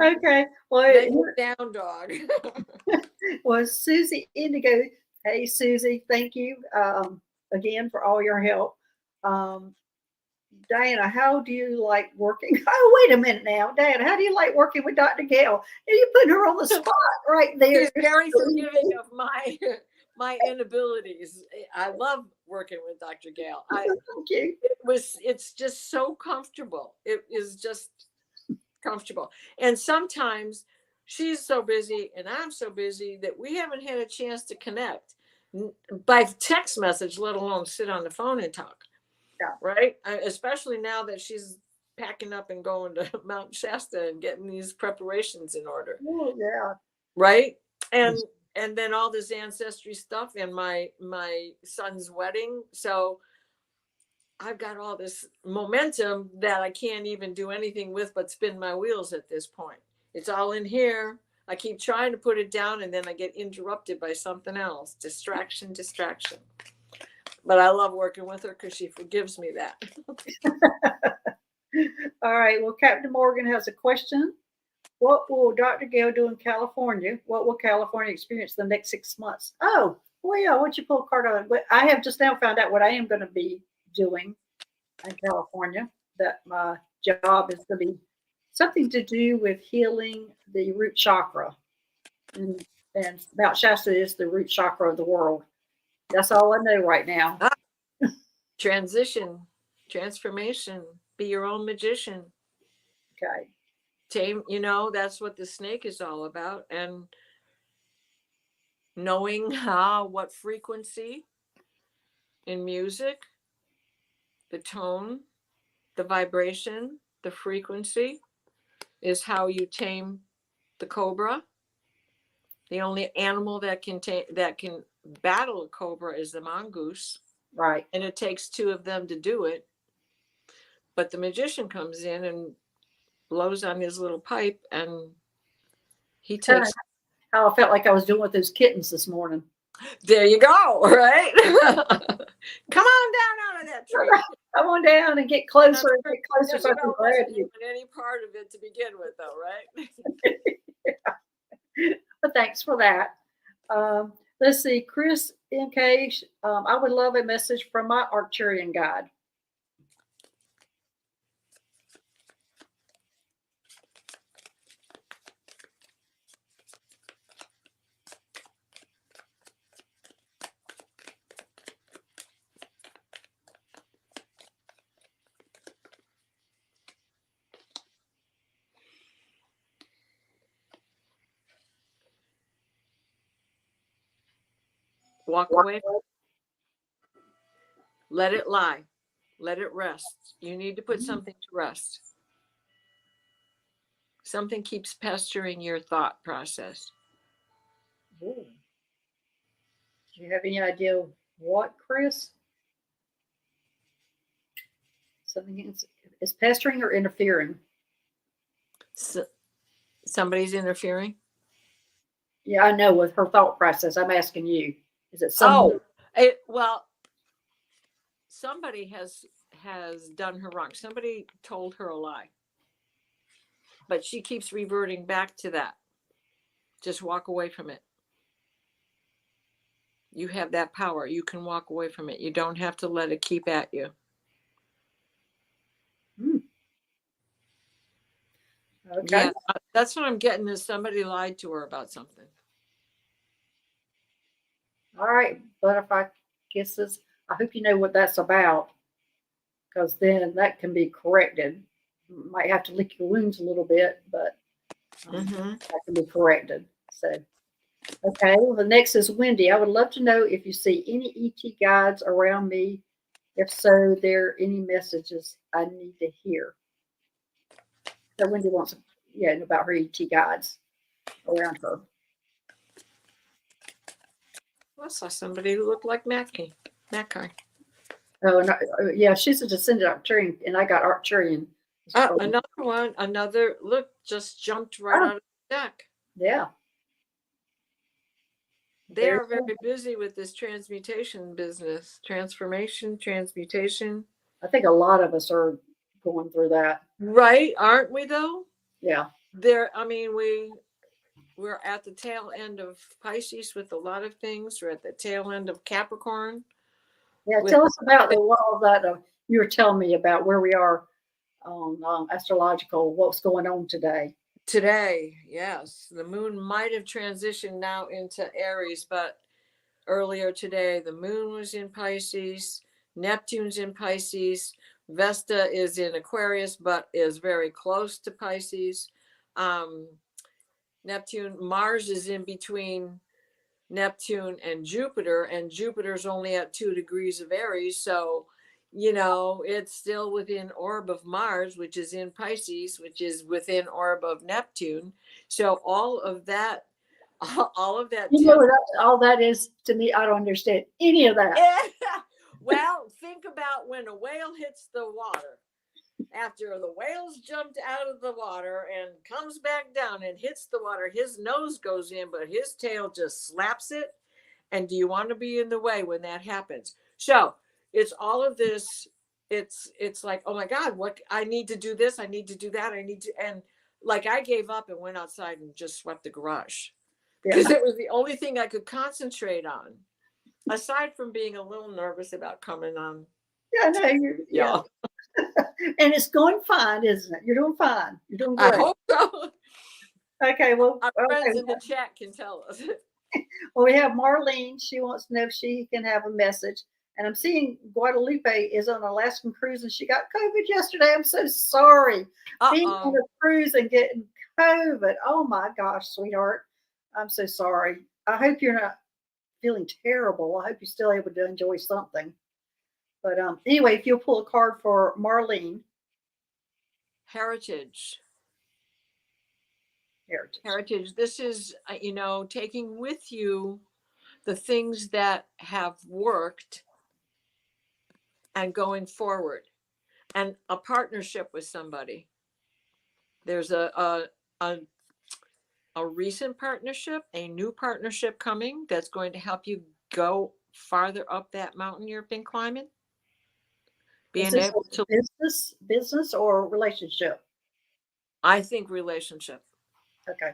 Okay. Well, Lay down, dog. Well, Susie Indigo. Hey, Susie, thank you again for all your help. Diana, how do you like working? Oh, wait a minute now, Diana, how do you like working with Dr. Gail? You're putting her on the spot right there. She's very forgiving of my inabilities. I love working with Dr. Gail. Thank you. It's just so comfortable. It is just comfortable. And sometimes she's so busy and I'm so busy that we haven't had a chance to connect by text message, let alone sit on the phone and talk. Yeah. Right? Especially now that she's packing up and going to Mount Shasta and getting these preparations in order. Oh, yeah. Right? And then all this ancestry stuff and my son's wedding. So I've got all this momentum that I can't even do anything with but spin my wheels at this point. It's all in here. I keep trying to put it down and then I get interrupted by something else. Distraction. But I love working with her because she forgives me that. All right. Well, Captain Morgan has a question. What will Dr. Gail do in California? What will California experience the next 6 months? Oh, well, yeah. Why don't you pull a card on it? I have just now found out what I am going to be doing in California. That my job is going to be something to do with healing the root chakra. And Mount Shasta is the root chakra of the world. That's all I know right now. Transition, transformation, be your own magician. Okay. Tame, that's what the snake is all about. And knowing what frequency in music, the tone, the vibration, the frequency is how you tame the cobra. The only animal that can battle a cobra is the mongoose. Right. And it takes 2 of them to do it. But the magician comes in and blows on his little pipe and he takes how I felt like I was doing with those kittens this morning. There you go, right? Come on down out of that tree. Come on down and get closer and get closer. So I can grab you. In any part of it to begin with, though, right? Yeah. But thanks for that. Let's see, Chris MK. I would love a message from my Arcturian guide. walk away. Let it lie. Let it rest. You need to put something to rest. Something keeps pestering your thought process. Ooh. Do you have any idea what, Chris? Something is pestering or interfering? So, somebody's interfering? Yeah, I know with her thought process. I'm asking you. Is it someone? Well, somebody has done her wrong. Somebody told her a lie. But she keeps reverting back to that. Just walk away from it. You have that power. You can walk away from it. You don't have to let it keep at you. Okay. Yeah, that's what I'm getting, is somebody lied to her about something. All right, butterfly kisses. I hope you know what that's about, because then that can be corrected. You might have to lick your wounds a little bit, but that can be corrected. So, okay. Well, the next is Wendy. I would love to know if you see any ET guides around me. If so, there are any messages I need to hear. So Wendy wants to know about her ET guides around her. I saw somebody who looked like Mackay. Oh, no, yeah, she's a descendant Arcturian, and I got Arcturian. Another one. Another look just jumped right out of the deck. Yeah. They are very busy with this transmutation business. Transmutation. I think a lot of us are going through that. Right, aren't we though? Yeah. We're at the tail end of Pisces with a lot of things. We're at the tail end of Capricorn. Yeah, tell us about all that you were telling me about where we are on astrological, what's going on today. Today, yes. The moon might have transitioned now into Aries, but earlier today, the moon was in Pisces, Neptune's in Pisces, Vesta is in Aquarius, but is very close to Pisces. Mars is in between Neptune and Jupiter's only at 2 degrees of Aries. So, it's still within orb of Mars, which is in Pisces, which is within orb of Neptune. So all of that. All that is to me. I don't understand any of that. Well, think about when a whale hits the water. After the whale's jumped out of the water and comes back down and hits the water, his nose goes in, but his tail just slaps it. And do you want to be in the way when that happens? So it's all of this. It's like, oh my God, what I need to do this. I need to do that. And like I gave up and went outside and just swept the garage because it was the only thing I could concentrate on, aside from being a little nervous about coming on. Yeah, no, yeah. And it's going fine, isn't it? You're doing fine. You're doing great. I hope so. Okay, well, our friends in the chat can tell us. Well, we have Marlene. She wants to know if she can have a message. And I'm seeing Guadalupe is on an Alaskan cruise and she got COVID yesterday. I'm so sorry. Being on a cruise and getting COVID. Oh my gosh, sweetheart. I'm so sorry. I hope you're not feeling terrible. I hope you're still able to enjoy something. But anyway, if you'll pull a card for Marlene. Heritage. This is, taking with you the things that have worked and going forward, and a partnership with somebody. There's a recent partnership, a new partnership coming that's going to help you go farther up that mountain you've been climbing. Being able to business or relationship? I think relationship. Okay.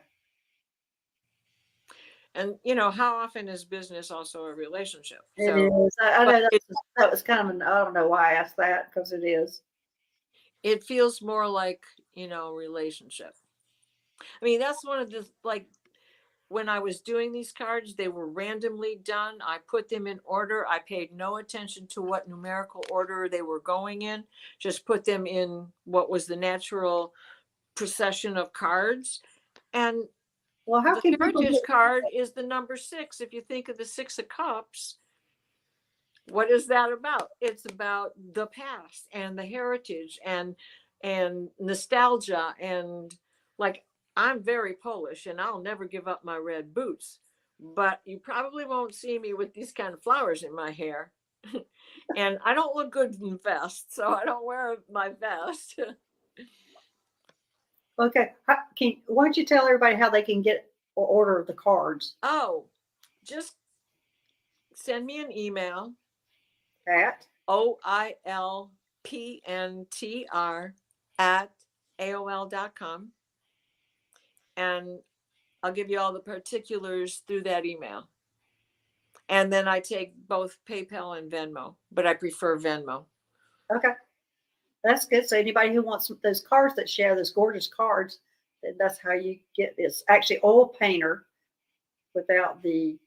And how often is business also a relationship? It is. I know that was kind of I don't know why I asked that, because it is. It feels more like, relationship. I mean, that's one of the, like, when I was doing these cards, they were randomly done. I put them in order. I paid no attention to what numerical order they were going in. Just put them in what was the natural procession of cards. And Well, how The can people Heritage get? card is the number 6. If you think of the 6 of Cups, what is that about? It's about the past and the heritage and nostalgia, and like, I'm very Polish and I'll never give up my red boots, but you probably won't see me with these kind of flowers in my hair. And I don't look good in vests, so I don't wear my vest. Okay, why don't you tell everybody how they can get or order the cards Oh, just send me an email, at? oilpntr@aol.com, and I'll give you all the particulars through that email. And then I take both PayPal and Venmo, but I prefer Venmo. Okay, that's good. So anybody who wants those cards that share those gorgeous cards, then that's how you get this. Actually, oil painter without the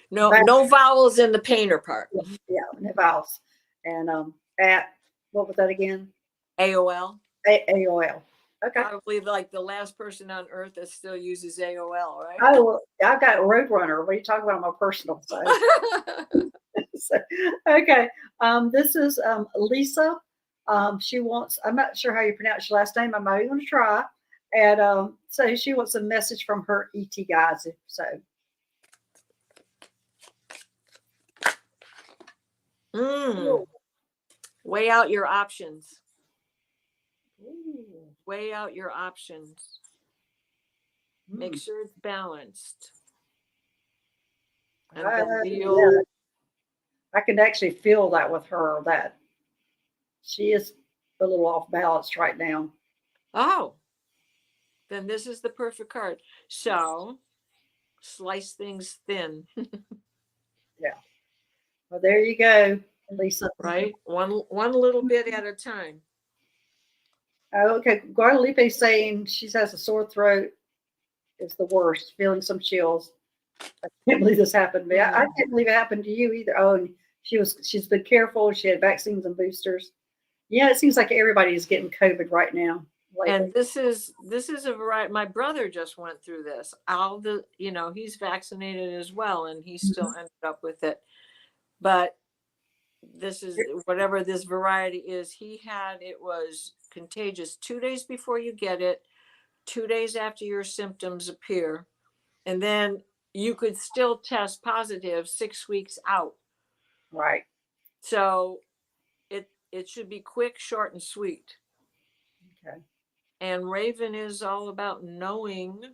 No vowels in the painter part. yeah, no vowels. And at what was that again? AOL. AOL. Okay. Probably like the last person on earth that still uses AOL, right? Oh, I've got Roadrunner. What are you talking about on my personal side? So, okay. This is Lisa. She wants, I'm not sure how you pronounce your last name. I'm not even going to try. And so she wants a message from her ET guys. So, Weigh out your options. Ooh. Weigh out your options. Make sure it's balanced. And yeah. I can actually feel that with her, that she is a little off balance right now. Oh, then this is the perfect card. So slice things thin. Yeah. Well, there you go, Lisa. Right? One little bit at a time. Okay. Guadalupe saying she has a sore throat is the worst, feeling some chills. I can't believe this happened to me. I can't believe it happened to you either. Oh, and she's been careful. She had vaccines and boosters. Yeah, it seems like everybody is getting COVID right now. Lately. And this is a variety. My brother just went through this. He's vaccinated as well, and he still ended up with it. But this is whatever this variety is. It was contagious 2 days before you get it, 2 days after your symptoms appear, and then you could still test positive 6 weeks out. Right. So it should be quick, short, and sweet. Okay. And Raven is all about knowing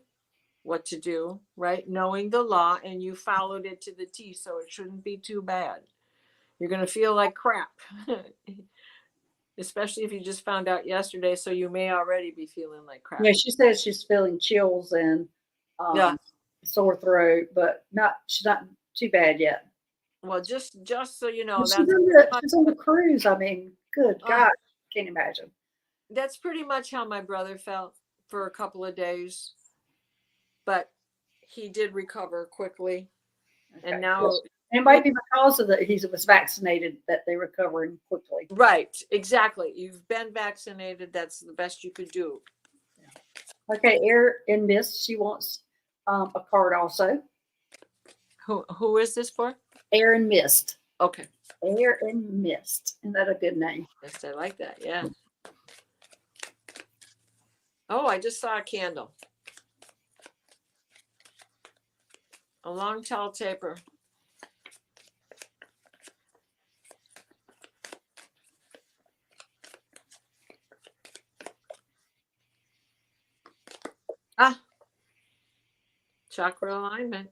what to do, right? Knowing the law, and you followed it to the T, so it shouldn't be too bad. You're going to feel like crap, especially if you just found out yesterday, so you may already be feeling like crap. Yeah, she says she's feeling chills and sore throat, but she's not too bad yet. Well, just so you know, she's on the cruise. I mean, good God, can't imagine. That's pretty much how my brother felt for a couple of days, but he did recover quickly. Okay. And now, it might be because of that he was vaccinated that they're recovering quickly. Right, exactly. You've been vaccinated. That's the best you could do. Yeah. Okay, Air in Mist. She wants a card also. Who is this for? Air and Mist. Okay. Air and Mist. Isn't that a good name? Yes, I like that. Yeah. Oh, I just saw a candle. A long, tall taper. Chakra alignment.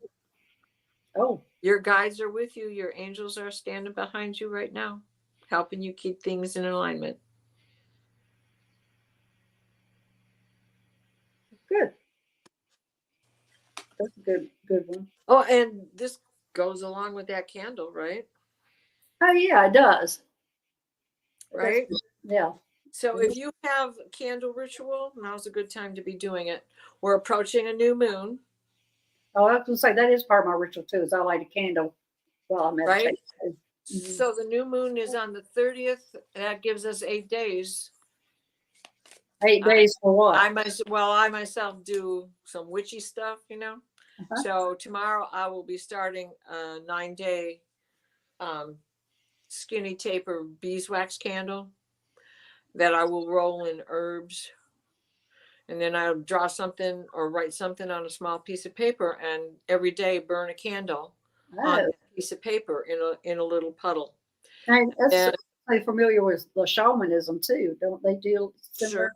Oh. Your guides are with you. Your angels are standing behind you right now, helping you keep things in alignment. Good. That's a good one. Oh, and this goes along with that candle, right? Oh yeah, it does. Right? Yeah. So if you have a candle ritual, now's a good time to be doing it. We're approaching a new moon. Oh, I was going to say that is part of my ritual too. Is I light a candle while I'm meditating. Right. So the new moon is on the 30th. That gives us 8 days. 8 days for what? I myself do some witchy stuff, you know. Uh-huh. So tomorrow I will be starting a 9-day skinny taper beeswax candle that I will roll in herbs. And then I'll draw something or write something on a small piece of paper, and every day burn a candle on Oh, that piece of paper in a little puddle. and that's And so familiar with the shamanism too. Don't they deal similar?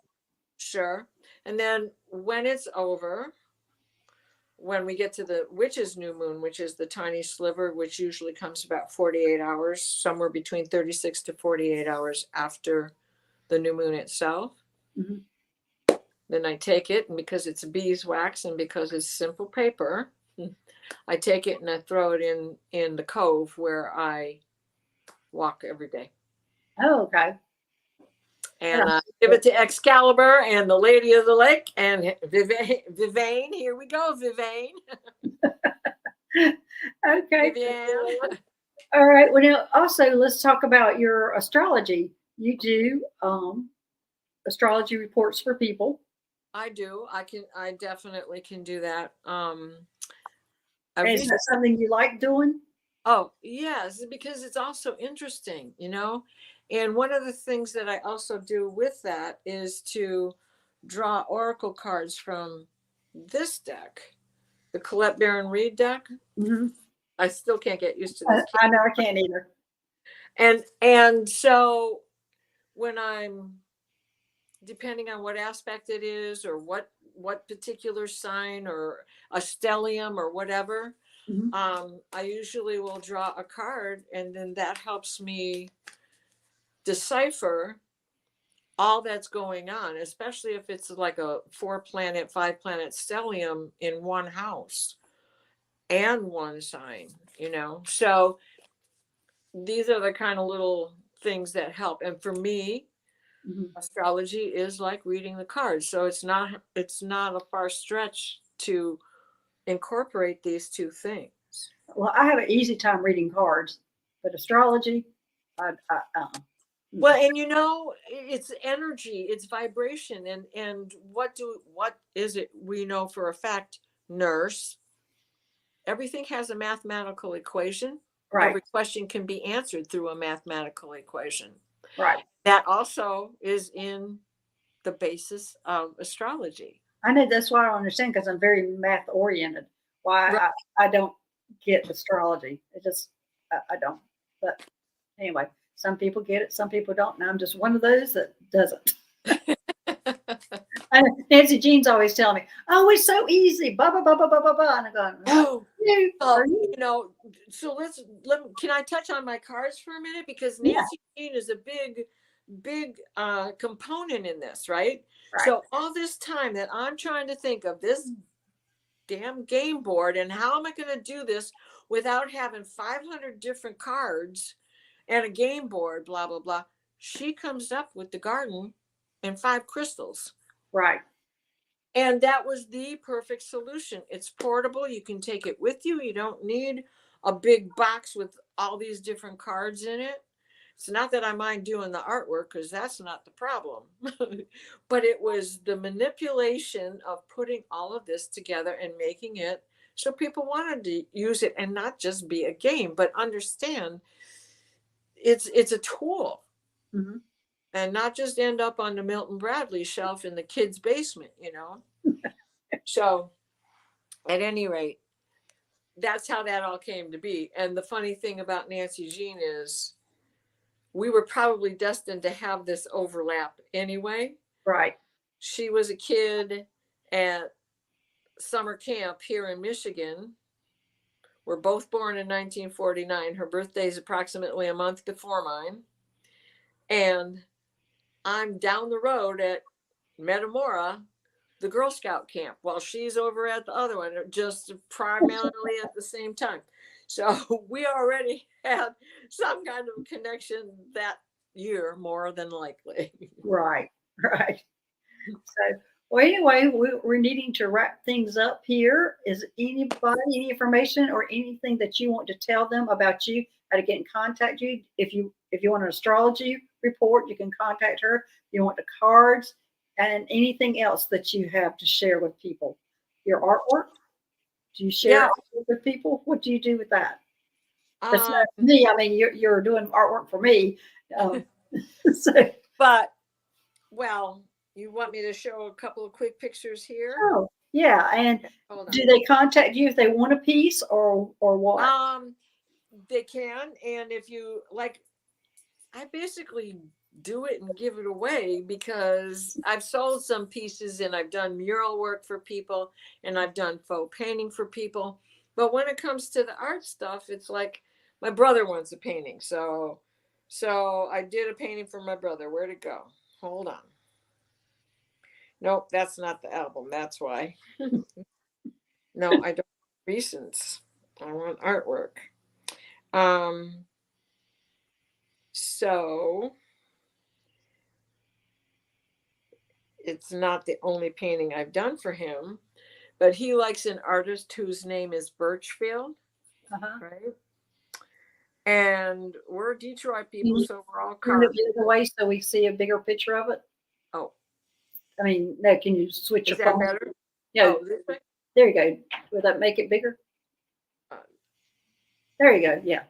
sure. And then when it's over, when we get to the witch's new moon, which is the tiny sliver, which usually comes about 48 hours, somewhere between 36 to 48 hours after the new moon itself. Mm-hmm. Then I take it, and because it's beeswax and because it's simple paper, I take it and I throw it in the cove where I walk every day. Oh, okay. And I give it to Excalibur and the Lady of the Lake and Viviane. Here we go, Viviane. Okay. Viviane. All right. Well, now also let's talk about your astrology. You do astrology reports for people. I do. I definitely can do that. Is that something you like doing? Oh, yes, because it's also interesting, you know. And one of the things that I also do with that is to draw oracle cards from this deck, the Colette Baron Reed deck. Mm-hmm. I still can't get used to this. I know I can't either. And so when I'm, depending on what aspect it is or what particular sign or a stellium or whatever, Mm-hmm. I usually will draw a card, and then that helps me decipher all that's going on, especially if it's like a 4-planet, 5-planet stellium in one house and one sign, you know. So these are the kind of little things that help. And for me, Mm-hmm. astrology is like reading the cards. So it's not a far stretch to incorporate these two things. Well, I have an easy time reading cards, but astrology, Well, and you know, it's energy, it's vibration, and what is it we know for a fact, nurse? Everything has a mathematical equation. right, Every question can be answered through a mathematical equation. right. That also is in the basis of astrology. I know that's why I don't understand because I'm very math oriented. Why Right. I don't get astrology. It just I don't. But anyway, some people get it, some people don't, and I'm just one of those that doesn't. And Nancy Jean's always telling me, "Oh, it's so easy." Blah blah blah blah blah blah blah. And I'm going, Oh, are you? you know, so can I touch on my cards for a minute? Because Yeah, Nancy Jean is a big component in this, right? right, So all this time that I'm trying to think of this damn game board and how am I going to do this without having 500 different cards and a game board, blah blah blah. She comes up with the garden and 5 crystals. right. And that was the perfect solution. It's portable. You can take it with you. You don't need a big box with all these different cards in it. It's not that I mind doing the artwork because that's not the problem. But it was the manipulation of putting all of this together and making it so people wanted to use it and not just be a game, but understand it's a tool. Mm-hmm. And not just end up on the Milton Bradley shelf in the kid's basement, you know? So at any rate, that's how that all came to be. And the funny thing about Nancy Jean is we were probably destined to have this overlap anyway. Right. She was a kid at summer camp here in Michigan. We're both born in 1949. Her birthday is approximately a month before mine. And I'm down the road at Metamora, the Girl Scout camp, while she's over at the other one, just primarily at the same time. So we already had some kind of connection that year, more than likely. Right. Right. So, well, anyway, we're needing to wrap things up here. Is anybody, any information or anything that you want to tell them about you, how to get in contact you? If you want an astrology report, you can contact her. If you want the cards, And anything else that you have to share with people? Your artwork? Do you share Yeah. artwork with people? What do you do with that? That's Um, not me. I mean, you're doing artwork for me. So, but well, you want me to show a couple of quick pictures here? oh, yeah. And Hold on. do they contact you if they want a piece or what? They can, and if you like, I basically do it and give it away because I've sold some pieces and I've done mural work for people and I've done faux painting for people. But when it comes to the art stuff, it's like my brother wants a painting. So I did a painting for my brother. Where'd it go? Hold on. Nope, that's not the album. That's why. No, I don't want recents. I want artwork. Um, so it's not the only painting I've done for him, but he likes an artist whose name is Birchfield, Uh-huh. right? And we're Detroit people, You so we're all turn it car. the other way so we see a bigger picture of it. Oh, I mean, no, can you switch is your that phone? better? Yeah, Oh, this way? there you go. Will that make it bigger? Uh, There you go. Yeah,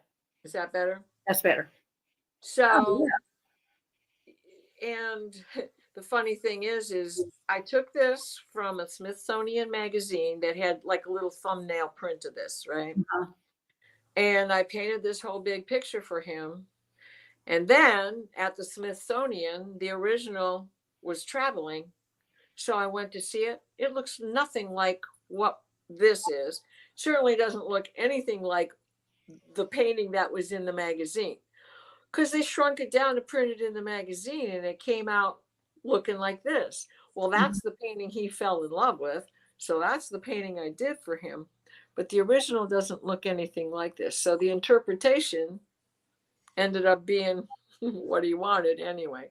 is that better? that's better. Oh, So, and the funny thing is I took this from a Smithsonian magazine that had like a little thumbnail print of this, right? yeah. And I painted this whole big picture for him. And then at the Smithsonian, the original was traveling. So I went to see it. It looks nothing like what this is. Certainly doesn't look anything like the painting that was in the magazine because they shrunk it down to print it in the magazine and it came out looking like this. Well, that's the painting he fell in love with. So that's the painting I did for him. But the original doesn't look anything like this. So the interpretation ended up being what he wanted anyway.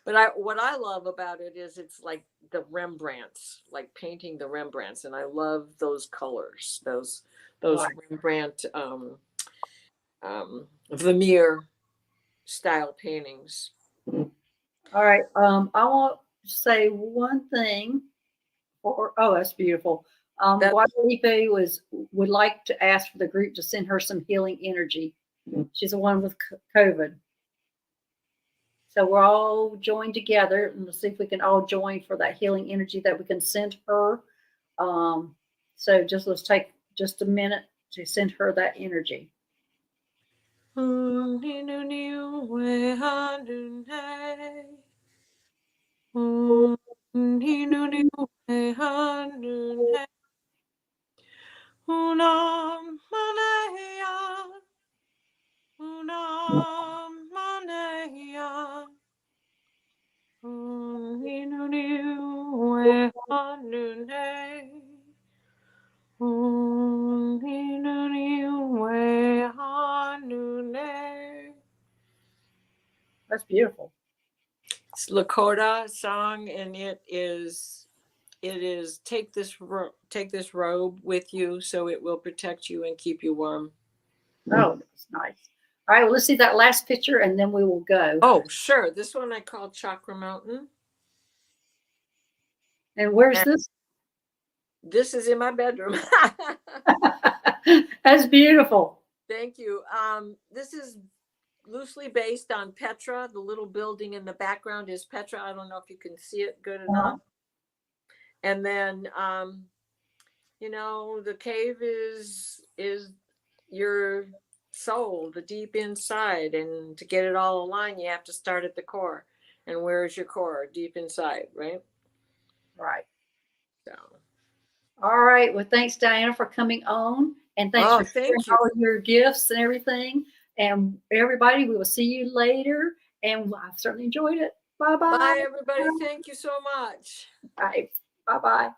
But what I love about it is it's like the Rembrandts, like painting the Rembrandts, and I love those colors, those Right. Rembrandt Vermeer style paintings. All right. I want to say one thing. Oh, that's beautiful. That Guadalupe would like to ask for the group to send her some healing energy. She's the one with COVID. So we're all joined together and let's see if we can all join for that healing energy that we can send her. So let's take just a minute to send her that energy. That's beautiful. It's Lakota song, and it is take this robe with you so it will protect you and keep you warm. Oh, that's nice. All right, well, let's see that last picture and then we will go. Oh, sure. This one I call Chakra Mountain. And where's this? This is in my bedroom. That's beautiful. Thank you. This is loosely based on Petra. The little building in the background is Petra. I don't know if you can see it good enough. And then, the cave is your soul, the deep inside. And to get it all aligned, you have to start at the core. And where is your core? Deep inside, right? Right. So. All right. Well, thanks, Diana, for coming on. And thanks for sharing all your gifts and everything. And everybody, we will see you later. And I've certainly enjoyed it. Bye-bye. Bye, everybody. Thank you so much. Bye. Bye-bye.